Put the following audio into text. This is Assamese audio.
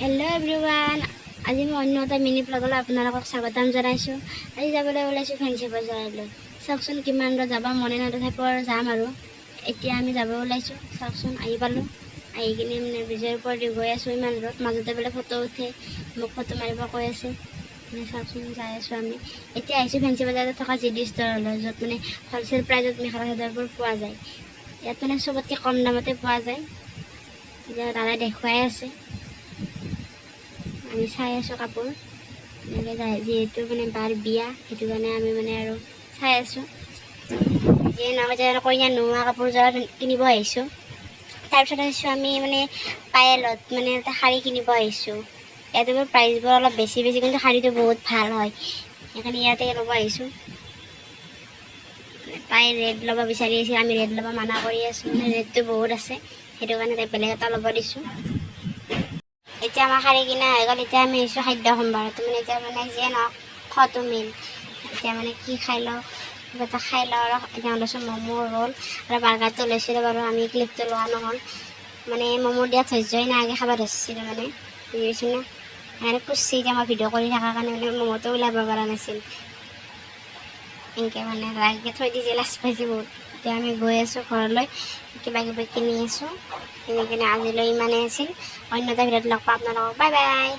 হেল্ল' এভৰিৱান, আজি মই অন্য এটা মিনি ব্লগলৈ আপোনালোকক স্বাগতম জনাইছোঁ। আজি যাবলৈ ওলাইছোঁ ফেঞ্চি বজাৰলৈ। চাওকচোন কিমান দূৰ যাব মনে নাথাকিব আৰু যাম আৰু এতিয়া আমি যাব ওলাইছোঁ। চাওকচোন আহি পালোঁ, আহি কিনে মানে ব্ৰিজৰ ওপৰত দি গৈ আছোঁ। ইমান দূৰত মাজতে বোলে ফটো উঠে, মোক ফটো মাৰিব কৈ আছে। চাওকচোন যাই আছোঁ আমি। এতিয়া আহিছোঁ ফেঞ্চি বজাৰত থকা GD ষ্ট'ৰলৈ, য'ত মানে হ'লচেল প্ৰাইজত মেখেলা চাদৰবোৰ পোৱা যায়। ইয়াত মানে চবতকৈ কম দামতে পোৱা যায়। এতিয়া দাদাই দেখুৱাই আছে, আমি চাই আছোঁ কাপোৰ এনেকৈ যায়। যিহেতু মানে বাৰ বিয়া, সেইটো কাৰণে আমি মানে আৰু চাই আছোঁ। যিয়ে নহয় যে কইনা নোহোৱা কাপোৰ যোৰা কিনিব আহিছোঁ। তাৰপিছত আহিছোঁ আমি মানে পায়েলত মানে এটা শাৰী কিনিব আহিছোঁ। ইয়াতে প্ৰাইচবোৰ অলপ বেছি, কিন্তু শাৰীটো বহুত ভাল হয়, সেইকাৰণে ইয়াতে ল'ব আহিছোঁ। তাই ৰেড ল'ব বিচাৰি আছিল, আমি ৰেড ল'ব মানা কৰি আছোঁ। মানে ৰেডটো বহুত আছে, সেইটো কাৰণে তাই বেলেগ এটা ল'ব দিছোঁ। এতিয়া আমাৰ শাৰী কিনা হৈ গ'ল। এতিয়া আমি আহিছোঁ খাদ্য সম্ভাৰত। মানে এতিয়া মানে যিয়ে নহওক খোৱাটো মেইন। এতিয়া মানে কি খাই লওঁ, কিবা এটা খাই লওঁ আৰু এতিয়া লৈছোঁ ম'ম' ৰ'ল আৰু বাৰ্গাৰটো লৈছিলোঁ বাৰু। আমি ক্লিপটো লোৱা নহ'ল, মানে ম'ম' দিয়া ধৈৰ্যই নাই, আগে খাব ধৰিছিলোঁ মানে, বুজিছোঁ না। সেইকাৰণে খুচি এতিয়া মই ভিডিঅ' কৰি থকাৰ কাৰণে মানে ম'ম'টো ওলাব পৰা নাছিল। এনেকৈ মানে ৰাইকে থৈ দিছে, লাজ পাইছে বহুত। এতিয়া আমি গৈ আছোঁ ঘৰলৈ, কিবা কিবি কিনি আছোঁ। কিনি কিনে আজিলৈ ইমানেই আছিল। অন্য এটা ভিডিঅ'ত লগ পাম আপোনালোকক। Bye bye.